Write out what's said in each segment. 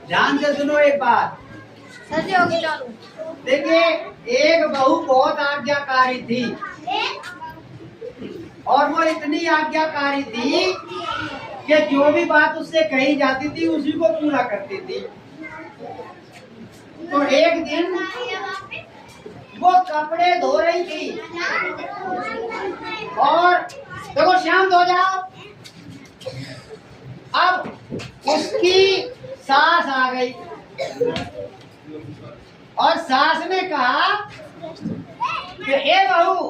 ध्यान से सुनो एक बात। सर जी होगी चालू। देखिए, एक बहू बहुत आज्ञाकारी थी और वो इतनी आज्ञाकारी थी कि जो भी बात उससे कही जाती थी उसी को पूरा करती थी। तो एक दिन वो कपड़े धो रही थी और देखो शांत हो जाओ। अब उसकी सास आ गई और सास ने कहा कि ए बहू,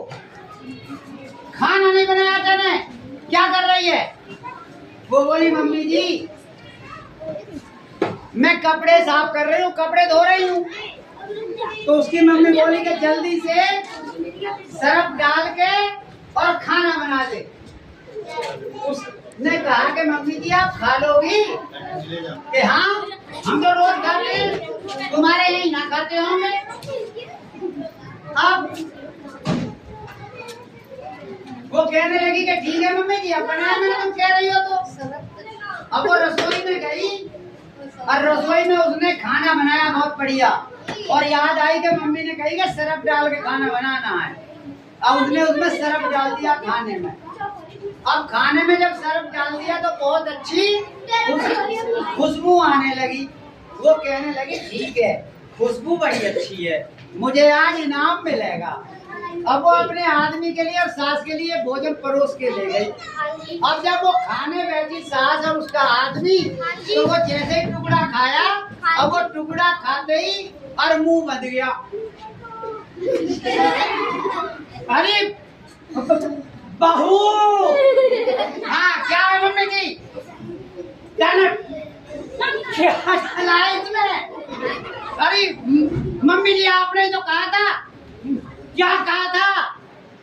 खाना नहीं बनाया तूने, क्या कर रही है? वो बोली मम्मी जी मैं कपड़े साफ कर रही हूँ, कपड़े धो रही हूँ। तो उसकी मम्मी बोली कि जल्दी से सर्फ डाल के और खाना बना दे। उसने कहा कि मम्मी जी आप खा लोगी? कि हाँ, हम तो रोज खाते हैं, तुम्हारे यहीं ना खाते होंगे। अब वो कहने लगी कि ठीक है मम्मी जी, अब बनाया मैंने, तुम कह रही हो तो। अब वो रसोई में गई और रसोई में उसने खाना बनाया बहुत बढ़िया, और याद आई कि मम्मी ने कही कि सरफ डाल के खाना बनाना है। अब उसने उसमें सरफ डाल दिया खाने में। अब खाने में जब सरफ डाल दिया तो बहुत अच्छी खुशबू आने लगी। वो कहने लगी ठीक है, खुशबू बड़ी अच्छी है, मुझे आज इनाम मिलेगा। अब वो अपने आदमी के लिए और सास के लिए भोजन परोस के ले गई। अब जब वो खाने बैठी सास और उसका आदमी, तो वो जैसे ही टुकड़ा खाया, अब वो टुकड़ा खाते ही और मुंह बंद गया। अरे बहू, हाँ क्या है मम्मी जी? क्या चला है इसमें? अरे मम्मी जी आपने तो कहा था, क्या कहा था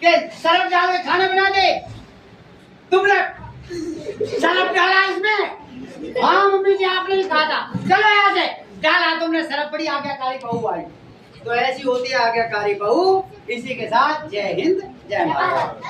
कि सरफ डाल के खाना बना दे, तुमने सरफ डाला इसमें? हाँ मम्मी जी आपने ही कहा था। चलो यहाँ से, डाला तुमने सरफ, बड़ी आज्ञाकारी बहू आई। तो ऐसी होती है आज्ञाकारी बहू। इसी के साथ जय हिंद, जय भारत।